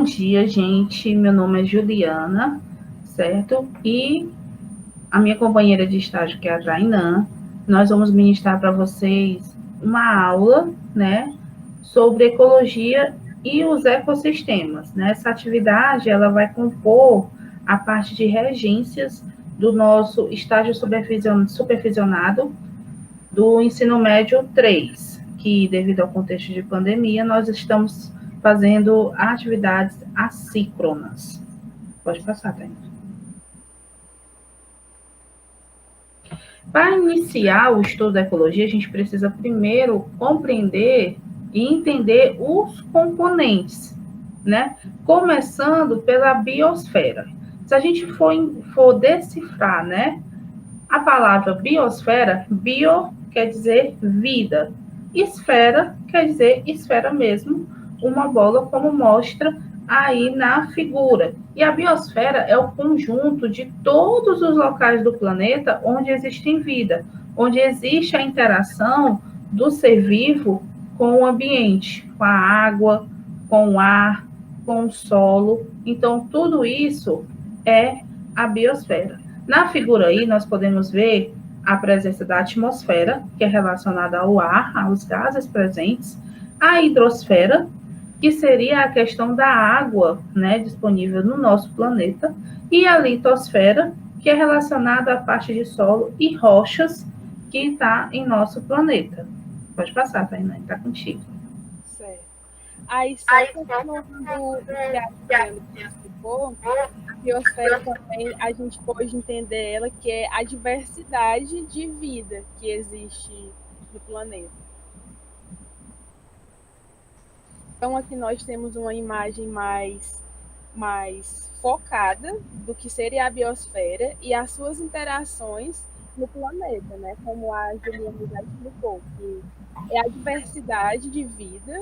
Bom dia, gente. Meu nome é Juliana, certo? E a minha companheira de estágio, que é a Tainã, nós vamos ministrar para vocês uma aula, né, sobre ecologia e os ecossistemas, né? Essa atividade, ela vai compor a parte de regências do nosso estágio supervisionado do ensino médio 3, que devido ao contexto de pandemia, nós estamos fazendo atividades assíncronas. Pode passar, Tânia. Para iniciar o estudo da ecologia, a gente precisa primeiro compreender e entender os componentes, né? Começando pela biosfera. Se a gente for decifrar, né, a palavra biosfera, bio quer dizer vida, esfera quer dizer esfera mesmo, uma bola, como mostra aí na figura. E a biosfera é o conjunto de todos os locais do planeta onde existe vida, onde existe a interação do ser vivo com o ambiente, com a água, com o ar, com o solo. Então, tudo isso é a biosfera. Na figura aí, nós podemos ver a presença da atmosfera, que é relacionada ao ar, aos gases presentes, a hidrosfera, que seria a questão da água, né, disponível no nosso planeta, e a litosfera, que é relacionada à parte de solo e rochas que está em nosso planeta. Pode passar, Tainá, está contigo. Certo. Aí, só continuando o que a Juliana explicou, a biosfera também, a gente pode entender ela que é a diversidade de vida que existe no planeta. Então, aqui nós temos uma imagem mais focada do que seria a biosfera e as suas interações no planeta, né? Como a Juliana já explicou, que é a diversidade de vida,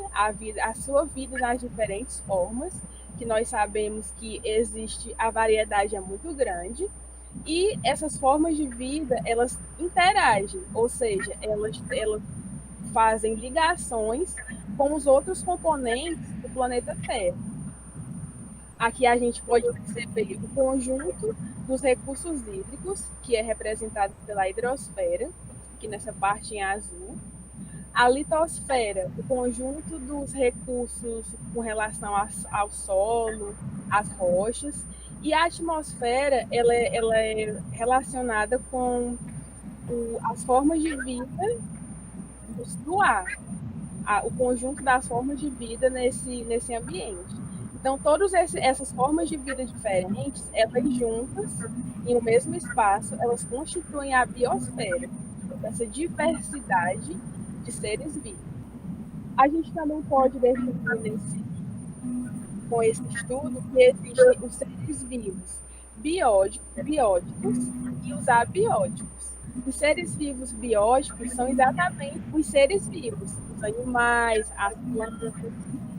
a sua vida nas diferentes formas, que nós sabemos que existe, a variedade é muito grande, e essas formas de vida, elas interagem, ou seja, elas fazem ligações com os outros componentes do planeta Terra. Aqui a gente pode perceber o conjunto dos recursos hídricos, que é representado pela hidrosfera, aqui nessa parte em azul. A litosfera, o conjunto dos recursos com relação ao solo, às rochas. E a atmosfera, ela é relacionada com as formas de vida do ar, o conjunto das formas de vida nesse ambiente. Então, todas essas formas de vida diferentes, elas juntas, em um mesmo espaço, elas constituem a biosfera, essa diversidade de seres vivos. A gente também pode definir com esse estudo que existem os seres vivos bióticos e os abióticos. Os seres vivos bióticos são exatamente os seres vivos, os animais, as plantas,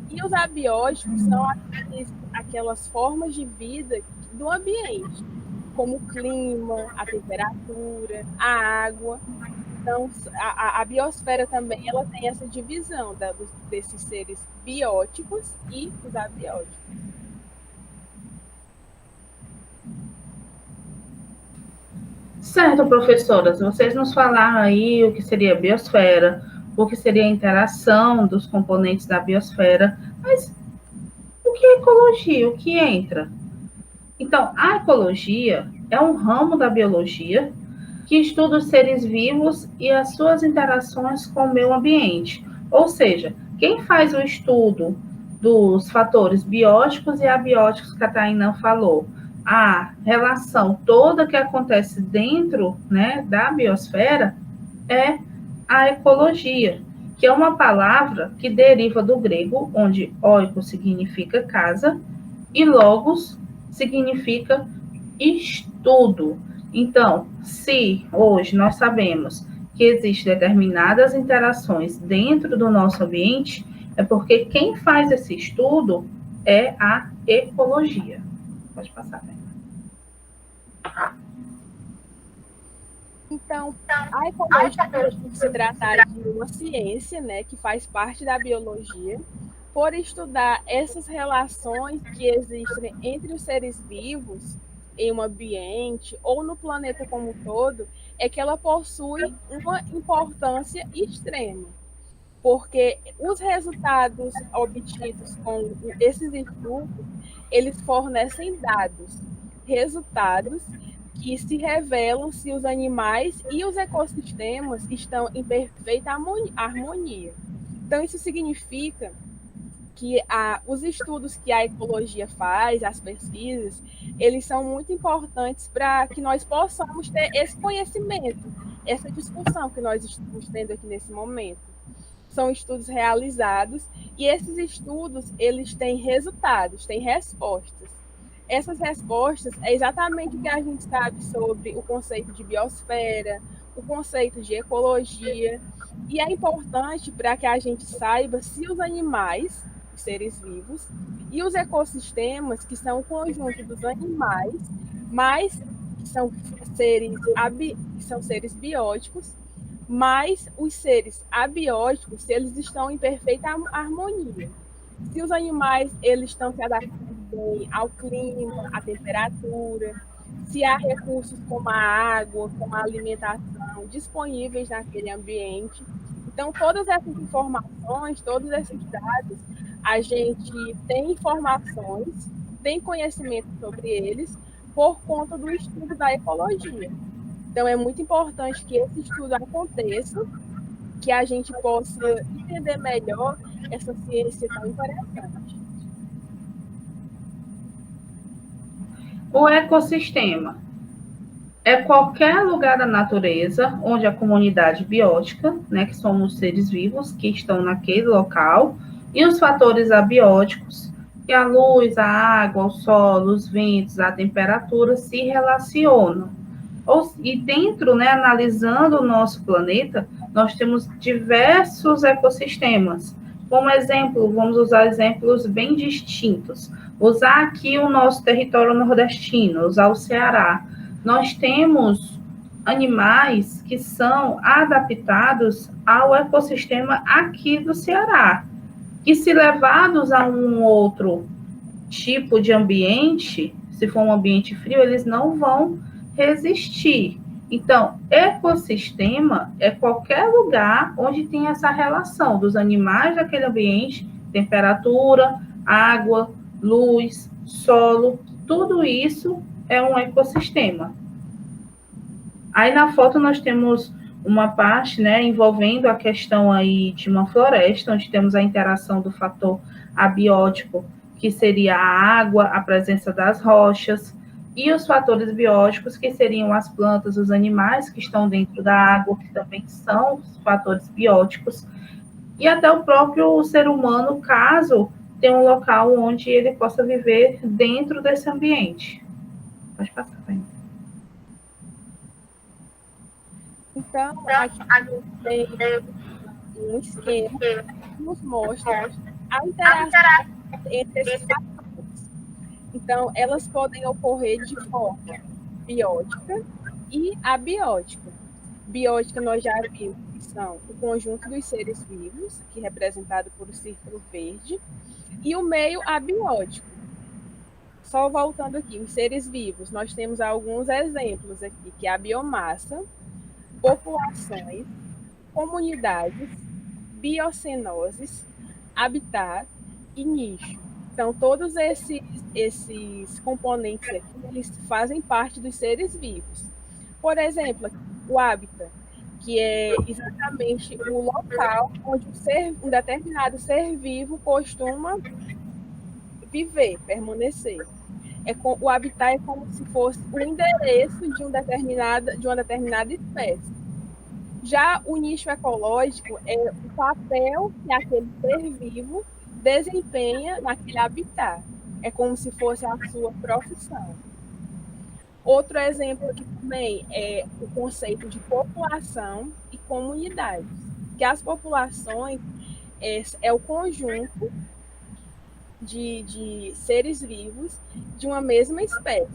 e os abióticos são aquelas formas de vida do ambiente, como o clima, a temperatura, a água. Então, a biosfera também ela tem essa divisão desses seres bióticos e os abióticos. Certo, professoras, vocês nos falaram aí o que seria a biosfera, o que seria a interação dos componentes da biosfera, mas o que é ecologia? O que entra? Então, a ecologia é um ramo da biologia que estuda os seres vivos e as suas interações com o meio ambiente. Ou seja, quem faz o estudo dos fatores bióticos e abióticos que a Tainã falou, a relação toda que acontece dentro, né, da biosfera é a ecologia, que é uma palavra que deriva do grego, onde oiko significa casa e logos significa estudo. Então, se hoje nós sabemos que existem determinadas interações dentro do nosso ambiente, é porque quem faz esse estudo é a ecologia. Pode passar, né? Então, a ecologia, por se tratar de uma ciência, né, que faz parte da biologia, por estudar essas relações que existem entre os seres vivos em um ambiente ou no planeta como um todo, é que ela possui uma importância extrema, porque os resultados obtidos com esses estudos, eles fornecem dados, resultados que se revelam se os animais e os ecossistemas estão em perfeita harmonia. Então, isso significa que os estudos que a ecologia faz, as pesquisas, eles são muito importantes para que nós possamos ter esse conhecimento, essa discussão que nós estamos tendo aqui nesse momento. São estudos realizados e esses estudos, eles têm resultados, têm respostas. Essas respostas é exatamente o que a gente sabe sobre o conceito de biosfera, o conceito de ecologia, e é importante para que a gente saiba se os animais, os seres vivos, e os ecossistemas, que são o conjunto dos animais, mas que são seres bióticos, mas os seres abióticos, se eles estão em perfeita harmonia. Se os animais eles estão se adaptando bem ao clima, à temperatura, se há recursos como a água, como a alimentação disponíveis naquele ambiente. Então, todas essas informações, todos esses dados, a gente tem informações, tem conhecimento sobre eles por conta do estudo da ecologia. Então, é muito importante que esse estudo aconteça, que a gente possa entender melhor essa ciência tão interessante. O ecossistema é qualquer lugar da natureza onde a comunidade biótica, né, que somos os seres vivos que estão naquele local, e os fatores abióticos, que a luz, a água, o solo, os ventos, a temperatura se relacionam. E dentro, né, analisando o nosso planeta, nós temos diversos ecossistemas. Como exemplo, vamos usar exemplos bem distintos. Usar aqui o nosso território nordestino, usar o Ceará. Nós temos animais que são adaptados ao ecossistema aqui do Ceará, que se levados a um outro tipo de ambiente, se for um ambiente frio, eles não vão resistir. Então, ecossistema é qualquer lugar onde tem essa relação dos animais daquele ambiente, temperatura, água, luz, solo, tudo isso é um ecossistema. Aí na foto nós temos uma parte, né, envolvendo a questão aí de uma floresta, onde temos a interação do fator abiótico, que seria a água, a presença das rochas, e os fatores bióticos, que seriam as plantas, os animais que estão dentro da água, que também são os fatores bióticos, e até o próprio ser humano, caso tenha um local onde ele possa viver dentro desse ambiente. Pode passar, Rainha. Então, aqui a gente tem um esquema que nos mostra a interação entre esses fatores. Então, elas podem ocorrer de forma biótica e abiótica. Biótica, nós já vimos que são o conjunto dos seres vivos, aqui representado por o círculo verde, e o meio abiótico. Só voltando aqui, os seres vivos, nós temos alguns exemplos aqui, que é a biomassa, populações, comunidades, biocenoses, habitat e nicho. Então, todos esses componentes aqui, eles fazem parte dos seres vivos. Por exemplo, o habitat, que é exatamente o local onde um determinado ser vivo costuma viver, permanecer. O habitat é como se fosse o endereço de uma determinada espécie. Já o nicho ecológico é o papel que aquele ser vivo desempenha naquele habitat. É como se fosse a sua profissão. Outro exemplo aqui também é o conceito de população e comunidades, que as populações é o conjunto de seres vivos de uma mesma espécie.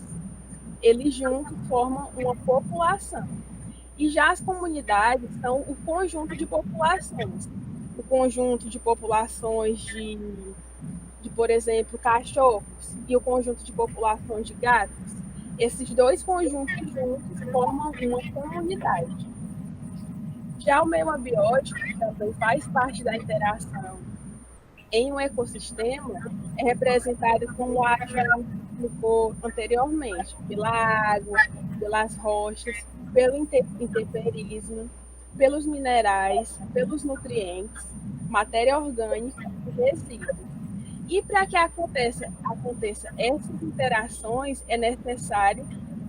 Eles juntos formam uma população. E já as comunidades são o conjunto de populações, o conjunto de populações por exemplo, cachorros e o conjunto de populações de gatos, esses dois conjuntos juntos formam uma comunidade. Já o meio abiótico, que também faz parte da interação em um ecossistema, é representado como a Joana explicou anteriormente, pela água, pelas rochas, pelo intemperismo, pelos minerais, pelos nutrientes, matéria orgânica e resíduos. E para que aconteça essas interações, é necessário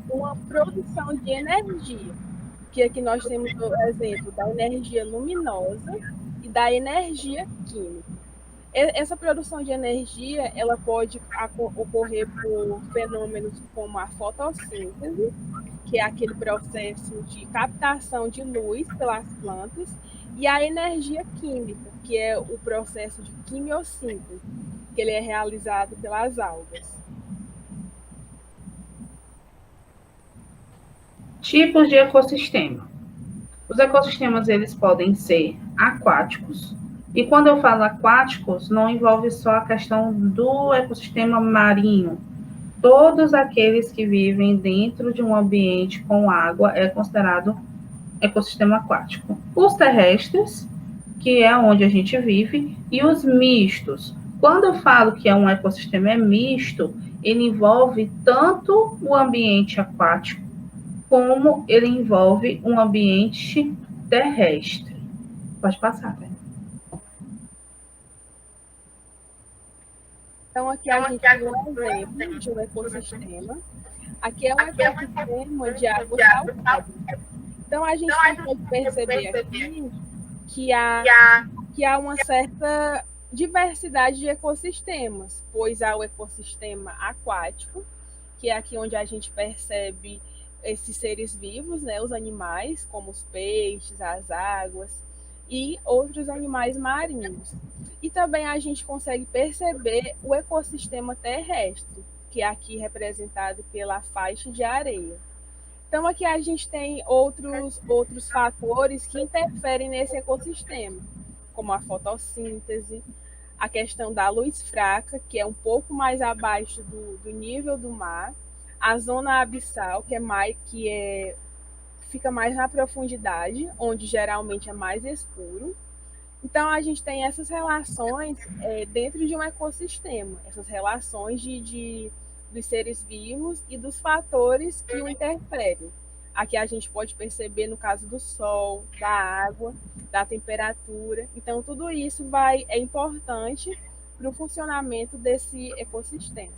uma produção de energia, que aqui nós temos o exemplo da energia luminosa e da energia química. Essa produção de energia ela pode ocorrer por fenômenos como a fotossíntese, que é aquele processo de captação de luz pelas plantas, e a energia química, que é o processo de quimiossíntese, que ele é realizado pelas algas. Tipos de ecossistema. Os ecossistemas eles podem ser aquáticos, e quando eu falo aquáticos, não envolve só a questão do ecossistema marinho. Todos aqueles que vivem dentro de um ambiente com água é considerado ecossistema aquático. Os terrestres, que é onde a gente vive, e os mistos. Quando eu falo que é um ecossistema misto, ele envolve tanto o ambiente aquático como ele envolve um ambiente terrestre. Pode passar, né? Então, aqui a gente tem um exemplo de um ecossistema. Aqui é um ecossistema de água salgada. Então, a gente pode perceber aqui que há uma certa diversidade de ecossistemas, pois há o ecossistema aquático, que é aqui onde a gente percebe esses seres vivos, né, os animais, como os peixes, as águas e outros animais marinhos. E também a gente consegue perceber o ecossistema terrestre, que é aqui representado pela faixa de areia. Então, aqui a gente tem outros fatores que interferem nesse ecossistema, como a fotossíntese, a questão da luz fraca, que é um pouco mais abaixo do nível do mar, a zona abissal, fica mais na profundidade, onde geralmente é mais escuro. Então, a gente tem essas relações dentro de um ecossistema, essas relações dos seres vivos e dos fatores que o interferem. Aqui a gente pode perceber no caso do sol, da água, da temperatura. Então, tudo isso é importante para o funcionamento desse ecossistema.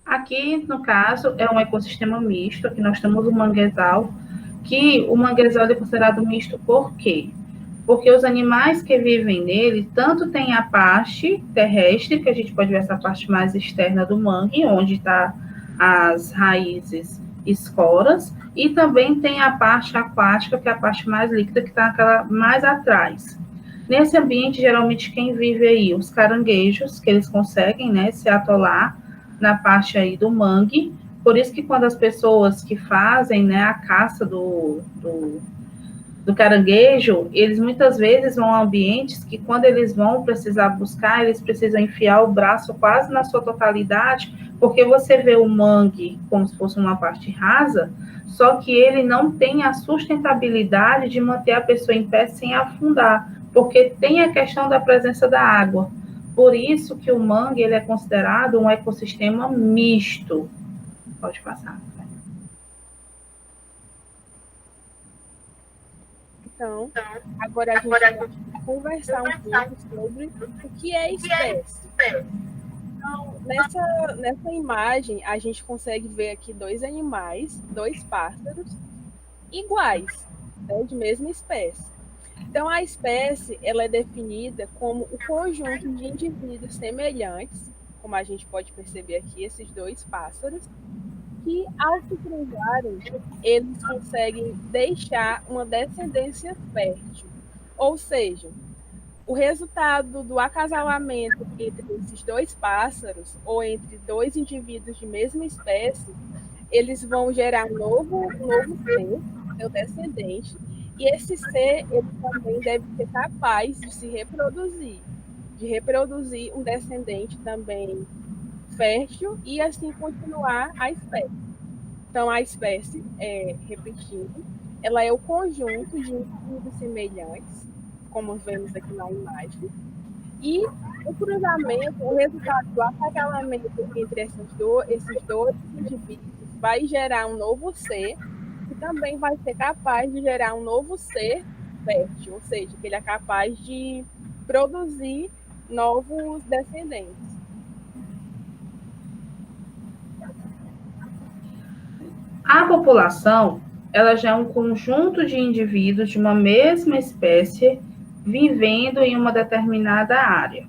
Aqui, no caso, é um ecossistema misto. Aqui nós temos o manguezal, que o manguezal é considerado misto por quê? Porque os animais que vivem nele, tanto tem a parte terrestre, que a gente pode ver essa parte mais externa do mangue, onde está as raízes escoras, e também tem a parte aquática, que é a parte mais líquida, que está aquela mais atrás. Nesse ambiente, geralmente, quem vive aí? Os caranguejos, que eles conseguem, né, se atolar na parte aí do mangue. Por isso que quando as pessoas que fazem, né, a caça do caranguejo, eles muitas vezes vão a ambientes que quando eles vão precisar buscar, eles precisam enfiar o braço quase na sua totalidade, porque você vê o mangue como se fosse uma parte rasa, só que ele não tem a sustentabilidade de manter a pessoa em pé sem afundar, porque tem a questão da presença da água. Por isso que o mangue ele é considerado um ecossistema misto. Pode passar. Então, agora a gente vai conversar um pouco sobre o que é espécie. Então, nessa imagem, a gente consegue ver aqui dois animais, dois pássaros, iguais, né, de mesma espécie. Então, a espécie ela é definida como o conjunto de indivíduos semelhantes, como a gente pode perceber aqui, esses dois pássaros, que, ao se cruzarem, eles conseguem deixar uma descendência fértil. Ou seja, o resultado do acasalamento entre esses dois pássaros, ou entre dois indivíduos de mesma espécie, eles vão gerar novo ser, seu descendente, E esse ser, ele também deve ser capaz de se reproduzir, de reproduzir um descendente também fértil e assim continuar a espécie. Então, a espécie, repetindo, ela é o conjunto de indivíduos semelhantes, como vemos aqui na imagem, e o cruzamento, o resultado do acasalamento entre esses dois indivíduos vai gerar um novo ser, que também vai ser capaz de gerar um novo ser fértil, ou seja, que ele é capaz de produzir novos descendentes. A população, ela já é um conjunto de indivíduos de uma mesma espécie vivendo em uma determinada área.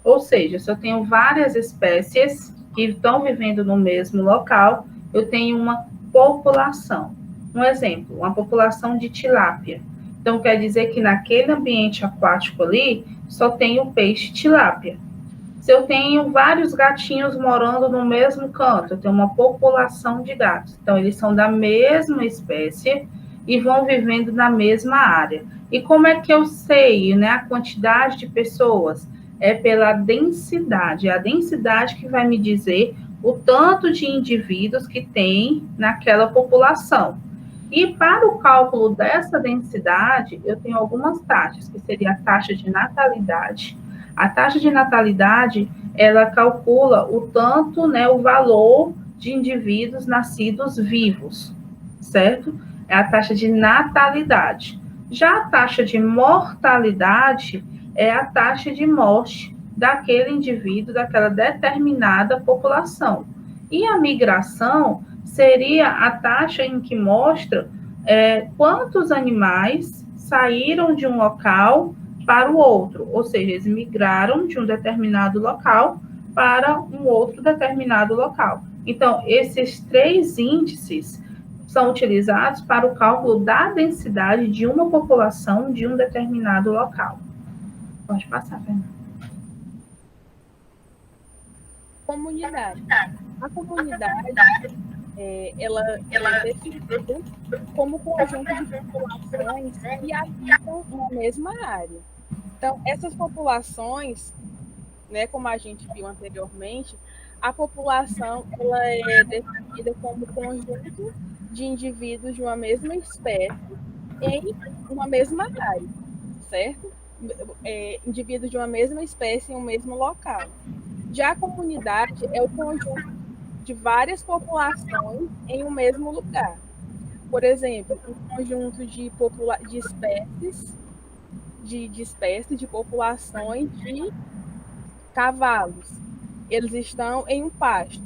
Ou seja, se eu tenho várias espécies que estão vivendo no mesmo local, eu tenho uma população. Um exemplo, uma população de tilápia. Então, quer dizer que naquele ambiente aquático ali, só tem o peixe tilápia. Se eu tenho vários gatinhos morando no mesmo canto, eu tenho uma população de gatos. Então, eles são da mesma espécie e vão vivendo na mesma área. E como é que eu sei, né, a quantidade de pessoas? É pela densidade. É a densidade que vai me dizer o tanto de indivíduos que tem naquela população. E para o cálculo dessa densidade, eu tenho algumas taxas, que seria a taxa de natalidade. A taxa de natalidade, ela calcula o tanto, né, o valor de indivíduos nascidos vivos, certo? É a taxa de natalidade. Já a taxa de mortalidade é a taxa de morte daquele indivíduo, daquela determinada população. E a migração seria a taxa em que mostra quantos animais saíram de um local para o outro, ou seja, eles migraram de um determinado local para um outro determinado local. Então, esses 3 índices são utilizados para o cálculo da densidade de uma população de um determinado local. Pode passar, Fernanda. Comunidade. A comunidade, ela é definida como conjunto de populações que habitam na mesma área. Então, essas populações, né, como a gente viu anteriormente, a população ela é definida como conjunto de indivíduos de uma mesma espécie em uma mesma área, certo? Indivíduos de uma mesma espécie em um mesmo local. Já a comunidade é o conjunto de várias populações em um mesmo lugar. Por exemplo, um conjunto de espécies, de populações de cavalos. Eles estão em um pasto.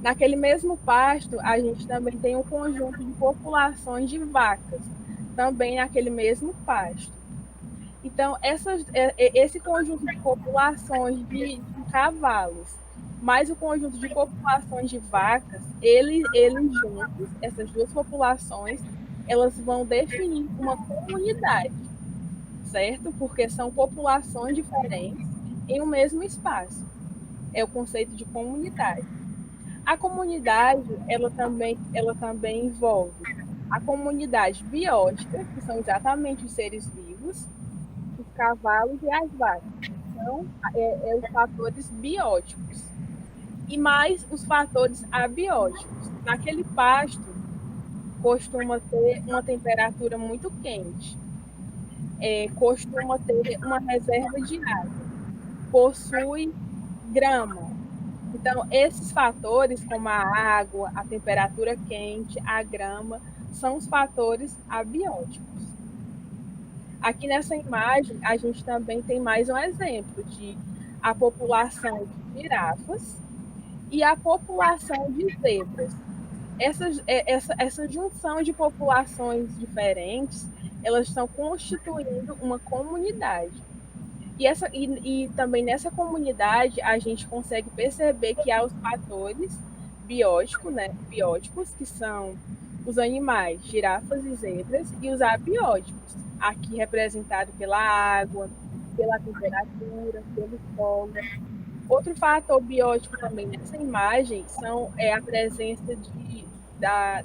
Naquele mesmo pasto, a gente também tem um conjunto de populações de vacas, também naquele mesmo pasto. Então, esse conjunto de populações de cavalos, mais o conjunto de populações de vacas, eles juntos, essas duas populações, elas vão definir uma comunidade, certo? Porque são populações diferentes em um mesmo espaço. É o conceito de comunidade. A comunidade, ela também envolve a comunidade biótica, que são exatamente os seres vivos, os cavalos e as vacas. Então, os fatores bióticos. E mais os fatores abióticos. Naquele pasto, costuma ter uma temperatura muito quente. Costuma ter uma reserva de água. Possui grama. Então, esses fatores, como a água, a temperatura quente, a grama, são os fatores abióticos. Aqui nessa imagem, a gente também tem mais um exemplo de a população de girafas e a população de zebras. Essa junção de populações diferentes, elas estão constituindo uma comunidade. E também nessa comunidade, a gente consegue perceber que há os fatores bióticos, que são os animais, girafas e zebras, e os abióticos, aqui representado pela água, pela temperatura, pelo solo. Outro fator biótico também nessa imagem é a presença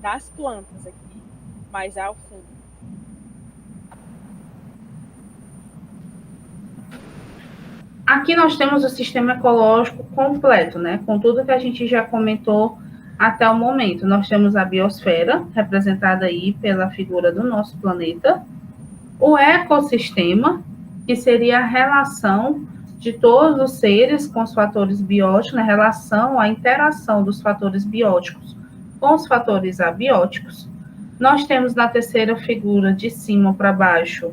das plantas aqui, mais ao fundo. Aqui nós temos o sistema ecológico completo, né? Com tudo que a gente já comentou até o momento. Nós temos a biosfera, representada aí pela figura do nosso planeta, o ecossistema, que seria a relação de todos os seres com os fatores bióticos, na relação, a interação dos fatores bióticos com os fatores abióticos. Nós temos na terceira figura, de cima para baixo,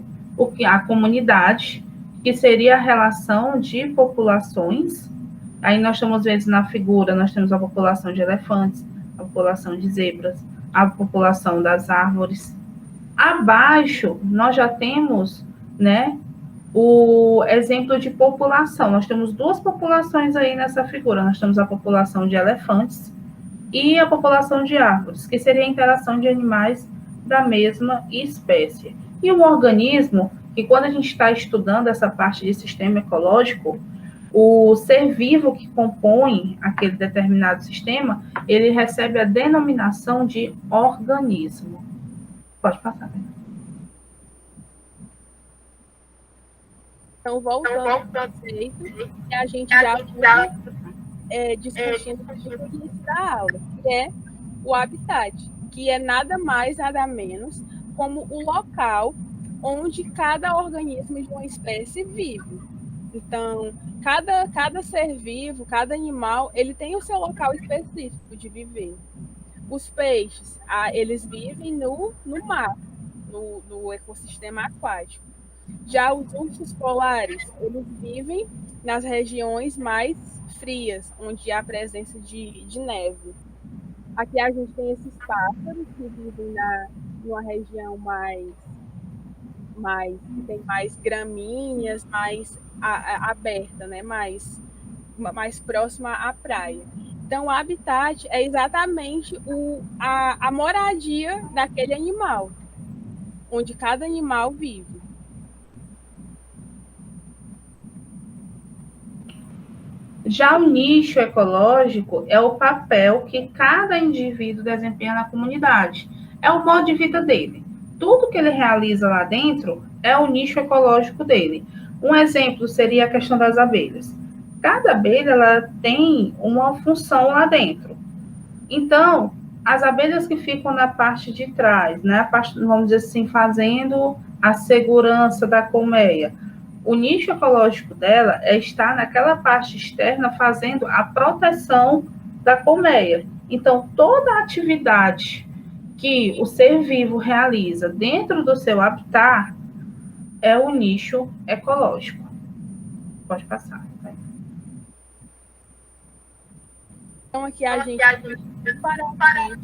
a comunidade, que seria a relação de populações. Aí nós estamos vendo na figura, nós temos a população de elefantes, a população de zebras, a população das árvores. Abaixo, nós já temos, né, o exemplo de população. Nós temos duas populações aí nessa figura. Nós temos a população de elefantes e a população de árvores, que seria a interação de animais da mesma espécie. E o organismo, que quando a gente está estudando essa parte de sistema ecológico, o ser vivo que compõe aquele determinado sistema, ele recebe a denominação de organismo. Pode passar. Então, voltando ao conceito que a gente já foi discutindo no início da aula, que é o habitat, que é nada mais, nada menos como o local onde cada organismo de uma espécie vive. Então, cada ser vivo, cada animal, ele tem o seu local específico de viver. Os peixes, eles vivem no mar, no ecossistema aquático. Já os ursos polares, eles vivem nas regiões mais frias, onde há presença de neve. Aqui a gente tem esses pássaros que vivem numa região que tem mais gramíneas, mais aberta, né? mais próxima à praia. Então, o habitat é exatamente a moradia daquele animal, onde cada animal vive. Já o nicho ecológico é o papel que cada indivíduo desempenha na comunidade. É o modo de vida dele. Tudo que ele realiza lá dentro é o nicho ecológico dele. Um exemplo seria a questão das abelhas. Cada abelha ela tem uma função lá dentro. Então, as abelhas que ficam na parte de trás, né, vamos dizer assim, fazendo a segurança da colmeia, o nicho ecológico dela é estar naquela parte externa fazendo a proteção da colmeia. Então, toda a atividade que o ser vivo realiza dentro do seu habitat é o nicho ecológico. Pode passar. Tá? Então, aqui a gente tem um separamento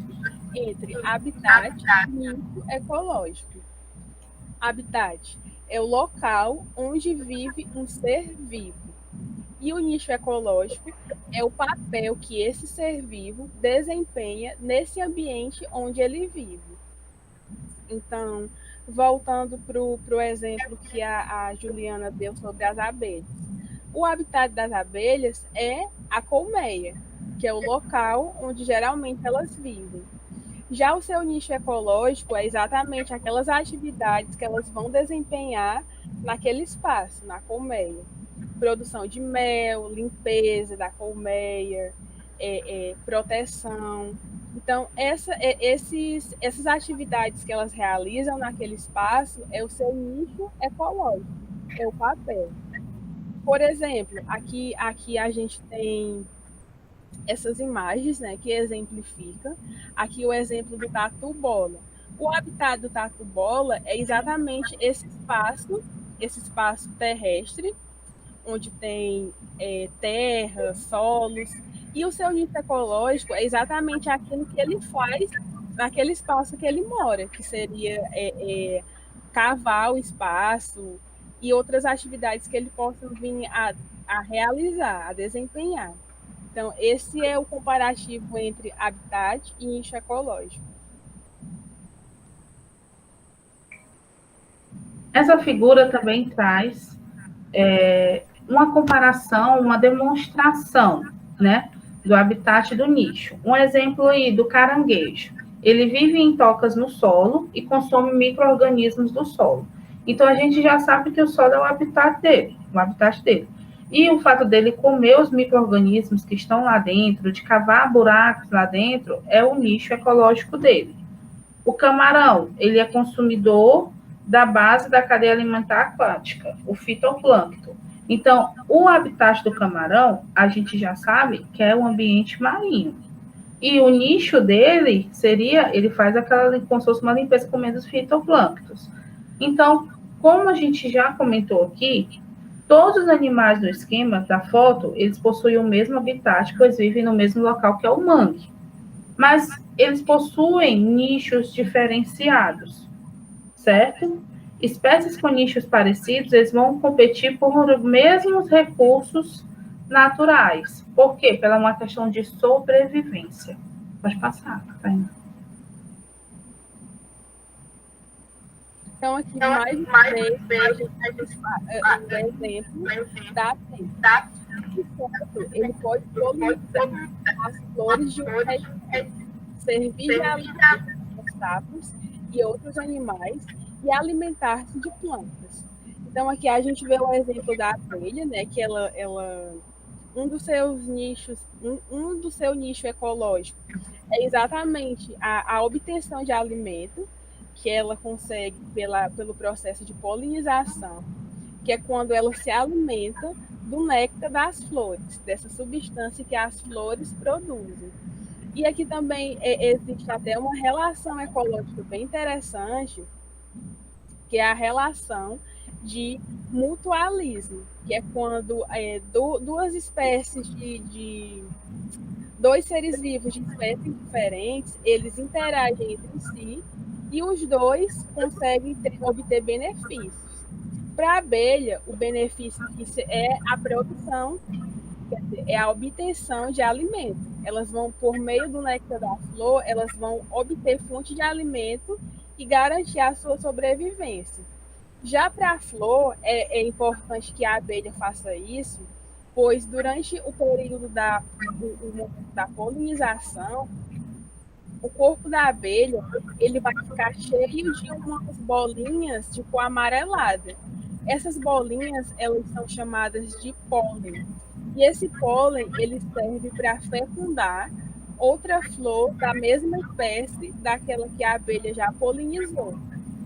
entre habitat e nicho ecológico. Habitat é o local onde vive um ser vivo. E o nicho ecológico é o papel que esse ser vivo desempenha nesse ambiente onde ele vive. Então, voltando para o exemplo que a Juliana deu sobre as abelhas. O habitat das abelhas é a colmeia, que é o local onde geralmente elas vivem. Já o seu nicho ecológico é exatamente aquelas atividades que elas vão desempenhar naquele espaço, na colmeia. Produção de mel, limpeza da colmeia, proteção. Então, essas atividades que elas realizam naquele espaço é o seu nicho ecológico, é o papel. Por exemplo, aqui a gente tem essas imagens, né, que exemplificam. Aqui o exemplo do tatu-bola. O habitat do tatu-bola é exatamente esse espaço terrestre, onde tem terra, solos, e o seu nicho ecológico é exatamente aquilo que ele faz naquele espaço que ele mora, que seria cavar o espaço e outras atividades que ele possa vir a realizar, a desempenhar. Então, esse é o comparativo entre habitat e nicho ecológico. Essa figura também traz uma comparação, uma demonstração, né, do habitat do nicho. Um exemplo aí do caranguejo. Ele vive em tocas no solo e consome micro-organismos do solo. Então, a gente já sabe que o solo é o habitat dele. E o fato dele comer os micro-organismos que estão lá dentro, de cavar buracos lá dentro, é o nicho ecológico dele. O camarão, ele é consumidor da base da cadeia alimentar aquática, o fitoplâncton. Então, o habitat do camarão, a gente já sabe que é o ambiente marinho. E o nicho dele seria, ele faz aquela, como se fosse uma limpeza comendo os fitoplânctons. Então, como a gente já comentou aqui, todos os animais do esquema da foto, eles possuem o mesmo habitat, pois vivem no mesmo local que é o mangue. Mas eles possuem nichos diferenciados, certo? Espécies com nichos parecidos, eles vão competir por os mesmos recursos naturais. Por quê? Pela uma questão de sobrevivência. Pode passar, Tainá. Então, aqui, mais uma vez, a gente vai um exemplo da planta. Ele pode polinizar as flores de um reino, servir de alimento aos sapos e outros animais e alimentar-se de plantas. Então, aqui a gente vê o exemplo da abelha, né, que ela um dos seus nichos, um do seu nicho ecológico é exatamente a obtenção de alimento, que ela consegue pelo processo de polinização, que é quando ela se alimenta do néctar das flores, dessa substância que as flores produzem. E aqui também existe até uma relação ecológica bem interessante, que é a relação de mutualismo, que é quando duas espécies dois seres vivos de espécies diferentes, eles interagem entre si e os dois conseguem obter benefícios. Para a abelha, o benefício é a produção, é a obtenção de alimento. Elas vão, por meio do néctar da flor, elas vão obter fonte de alimento e garantir a sua sobrevivência. Já para a flor, é importante que a abelha faça isso, pois durante o período da polinização, o corpo da abelha ele vai ficar cheio de umas bolinhas de cor amarelada. Essas bolinhas elas são chamadas de pólen. E esse pólen ele serve para fecundar outra flor da mesma espécie daquela que a abelha já polinizou.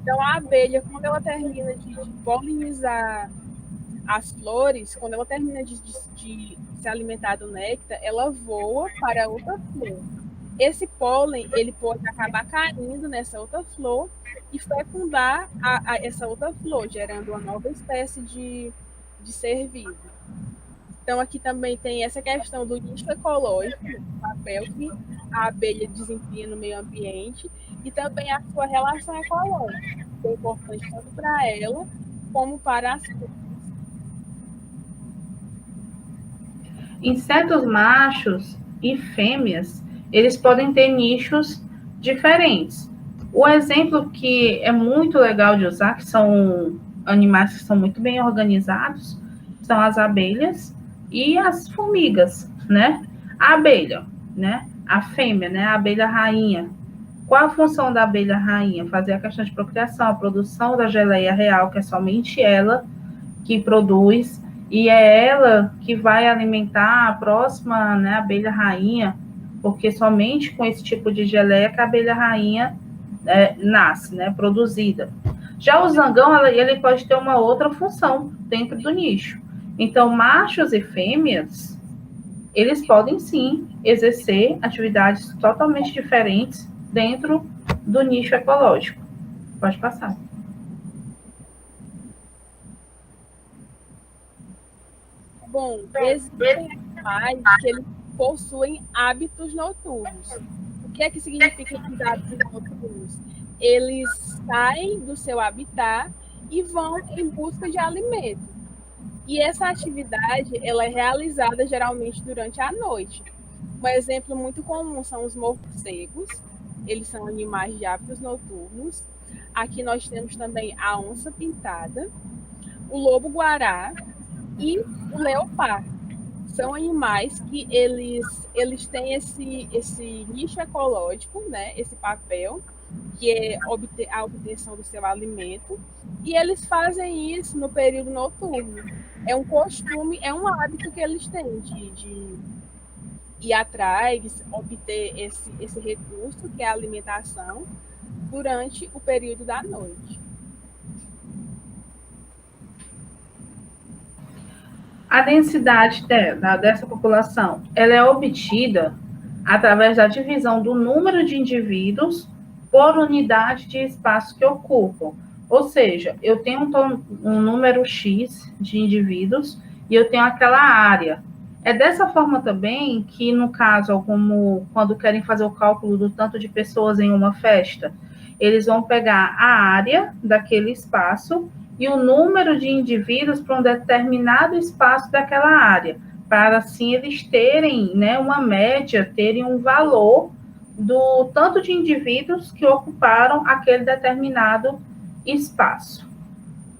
Então, a abelha, quando ela termina de polinizar as flores, quando ela termina de se alimentar do néctar, ela voa para outra flor. Esse pólen ele pode acabar caindo nessa outra flor e fecundar essa outra flor, gerando uma nova espécie de ser vivo. Então, aqui também tem essa questão do nicho ecológico, o papel que a abelha desempenha no meio ambiente, e também a sua relação ecológica, que é importante tanto para ela como para as plantas. Insetos machos e fêmeas, eles podem ter nichos diferentes. O exemplo que é muito legal de usar, que são animais que são muito bem organizados, são as abelhas e as formigas, né? A abelha, né? A fêmea, né? A abelha rainha. Qual a função da abelha rainha? Fazer a questão de procriação, a produção da geleia real, que é somente ela que produz, e é ela que vai alimentar a próxima, né, abelha rainha, porque somente com esse tipo de geleia que a abelha rainha nasce, né, produzida. Já o zangão, ele pode ter uma outra função dentro do nicho. Então, machos e fêmeas, eles podem sim exercer atividades totalmente diferentes dentro do nicho ecológico. Pode passar. Bom, existem animais que eles possuem hábitos noturnos. O que é que significa esses hábitos noturnos? Eles saem do seu habitat e vão em busca de alimento. E essa atividade ela é realizada geralmente durante a noite. Um exemplo muito comum são os morcegos. Eles são animais de hábitos noturnos. Aqui nós temos também a onça pintada, o lobo-guará e o leopardo. São animais que eles têm esse nicho ecológico, né? Esse papel, que é a obtenção do seu alimento, e eles fazem isso no período noturno. É um costume, é um hábito que eles têm de ir atrás, obter esse recurso, que é a alimentação, durante o período da noite. A densidade dessa população, ela é obtida através da divisão do número de indivíduos por unidade de espaço que ocupam. Ou seja, eu tenho um número X de indivíduos e eu tenho aquela área. É dessa forma também que, no caso, como quando querem fazer o cálculo do tanto de pessoas em uma festa, eles vão pegar a área daquele espaço e o número de indivíduos para um determinado espaço daquela área, para assim eles terem, né, uma média, terem um valor do tanto de indivíduos que ocuparam aquele determinado espaço.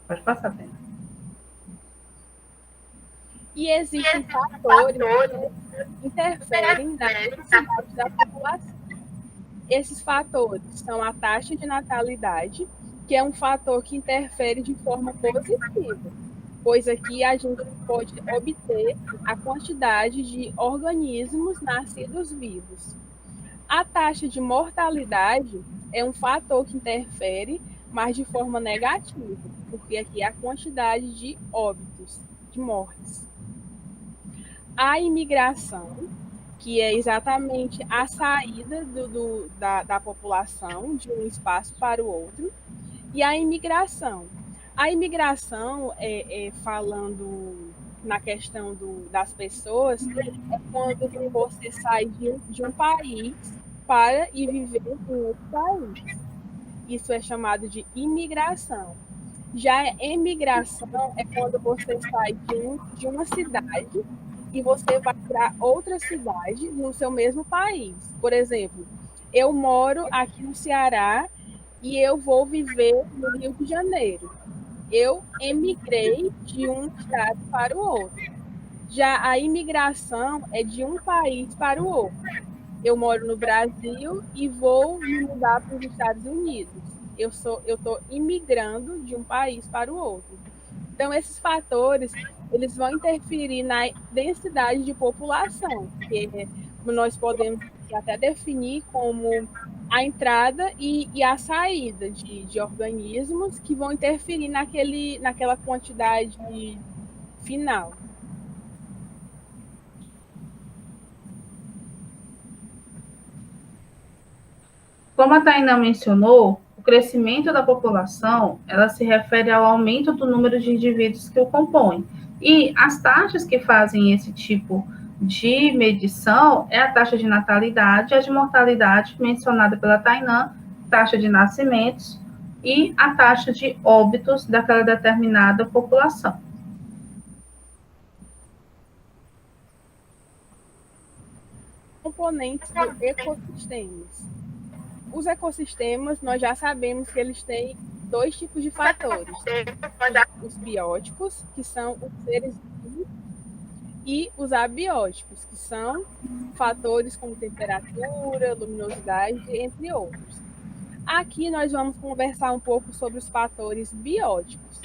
Pode passar, Pena. E existem fatores que interferem na necessidade da população. Esses fatores são a taxa de natalidade, que é um fator que interfere de forma positiva, pois aqui a gente pode obter a quantidade de organismos nascidos vivos. A taxa de mortalidade é um fator que interfere, mas de forma negativa, porque aqui é a quantidade de óbitos, de mortes. A imigração, que é exatamente a saída da população de um espaço para o outro, e a imigração. A imigração, falando na questão das pessoas, é quando você sai de um país para ir viver em outro país. Isso é chamado de imigração. Já a emigração é quando você sai de uma cidade e você vai para outra cidade no seu mesmo país. Por exemplo, eu moro aqui no Ceará e eu vou viver no Rio de Janeiro. Eu emigrei de um estado para o outro. Já a imigração é de um país para o outro. Eu moro no Brasil e vou me mudar para os Estados Unidos. Eu estou imigrando de um país para o outro. Então, esses fatores, eles vão interferir na densidade de população, que nós podemos até definir como a entrada e a saída de organismos que vão interferir naquela quantidade final. Como a Tainá mencionou, o crescimento da população, ela se refere ao aumento do número de indivíduos que o compõem. E as taxas que fazem esse tipo de medição é a taxa de natalidade, a de mortalidade mencionada pela Tainá, taxa de nascimentos e a taxa de óbitos daquela determinada população. Componentes do ecossistemas. Os ecossistemas, nós já sabemos que eles têm dois tipos de fatores. Os bióticos, que são os seres vivos, e os abióticos, que são fatores como temperatura, luminosidade, entre outros. Aqui nós vamos conversar um pouco sobre os fatores bióticos.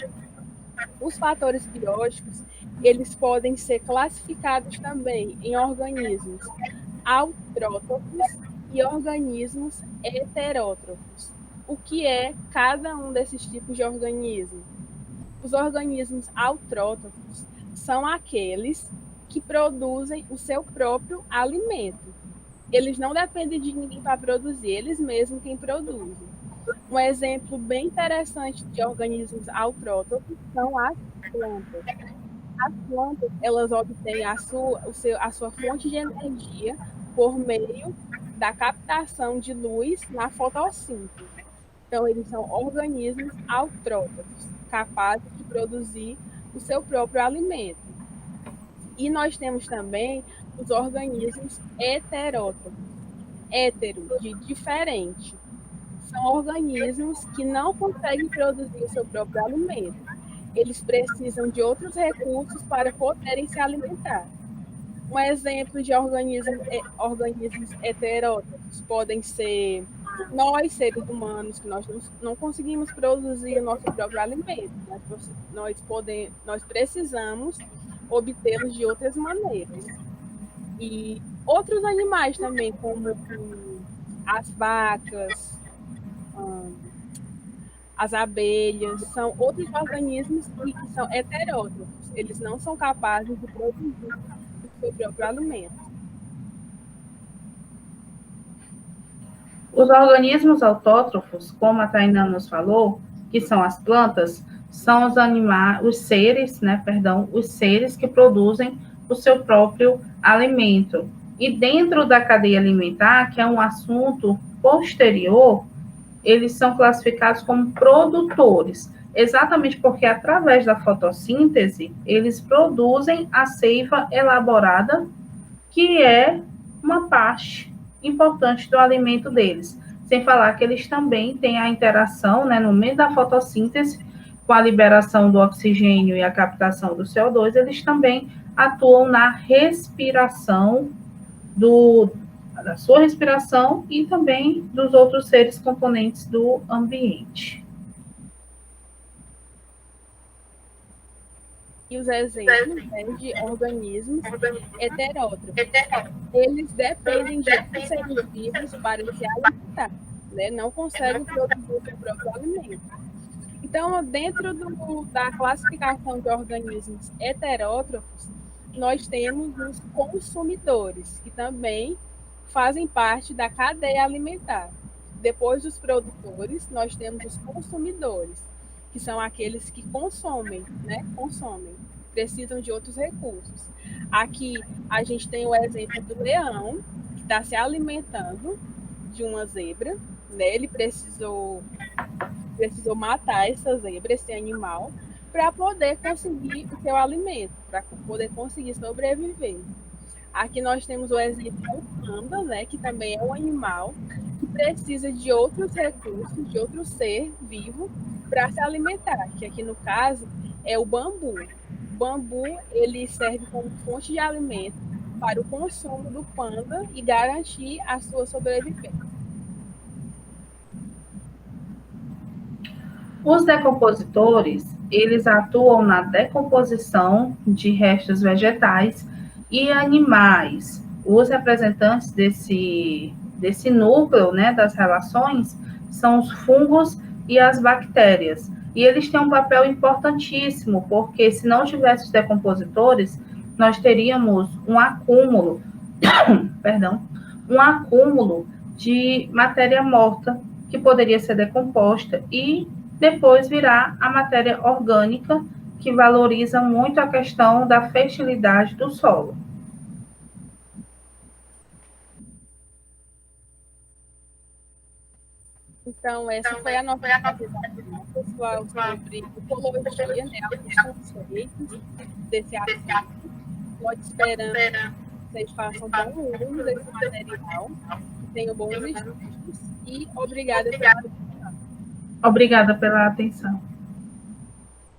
Os fatores bióticos, eles podem ser classificados também em organismos autrótrofos e organismos heterótrofos. O que é cada um desses tipos de organismo? Os organismos autrótrofos são aqueles que produzem o seu próprio alimento. Eles não dependem de ninguém para produzir, eles mesmos quem produzem. Um exemplo bem interessante de organismos autrótrofos são as plantas. As plantas, elas obtêm a sua fonte de energia por meio da captação de luz na fotossíntese. Então, eles são organismos autrótrofos, capazes de produzir o seu próprio alimento. E nós temos também os organismos heterótrofos. Hétero, de diferente. São organismos que não conseguem produzir o seu próprio alimento. Eles precisam de outros recursos para poderem se alimentar. Um exemplo de organismos heterótrofos podem ser nós, seres humanos, que nós não conseguimos produzir o nosso próprio alimento, nós precisamos obtê-los de outras maneiras. E outros animais também, como as vacas, as abelhas, são outros organismos que são heterótrofos. Eles não são capazes de produzir o seu próprio alimento. Os organismos autótrofos, como a Tainá nos falou, que são as plantas, são os animais, os seres que produzem o seu próprio alimento. E dentro da cadeia alimentar, que é um assunto posterior, eles são classificados como produtores, exatamente porque através da fotossíntese, eles produzem a seiva elaborada, que é uma parte importante do alimento deles. Sem falar que eles também têm a interação, né, no meio da fotossíntese, com a liberação do oxigênio e a captação do CO2, eles também atuam na respiração da sua respiração e também dos outros seres componentes do ambiente. E os exemplos, né, de organismos heterótrofos, eles dependem de outros seres vivos para se alimentar, né? Não conseguem produzir o seu próprio alimento. Então, dentro da classificação de organismos heterótrofos, nós temos os consumidores, que também fazem parte da cadeia alimentar. Depois dos produtores, nós temos os consumidores, que são aqueles que consomem, né? Precisam de outros recursos. Aqui a gente tem o exemplo do leão, que está se alimentando de uma zebra, né? Ele precisou matar essa zebra, esse animal, para poder conseguir o seu alimento, para poder conseguir sobreviver. Aqui nós temos o exemplo do panda, né, que também é um animal que precisa de outros recursos, de outro ser vivo para se alimentar, que aqui no caso é o bambu. O bambu, ele serve como fonte de alimento para o consumo do panda e garantir a sua sobrevivência. Os decompositores, eles atuam na decomposição de restos vegetais e animais. Os representantes desse núcleo, né, das relações, são os fungos e as bactérias. E eles têm um papel importantíssimo, porque se não tivesse os decompositores, nós teríamos um acúmulo, um acúmulo de matéria morta que poderia ser decomposta e depois virar a matéria orgânica, que valoriza muito a questão da fertilidade do solo. Então, essa foi a nossa apresentação, pessoal, sobre ecologia, né, alguns conceitos desse assunto. Estou esperando que vocês façam bom uso desse material, que tenham bons estudos, e obrigada pela atenção. Obrigada pela atenção.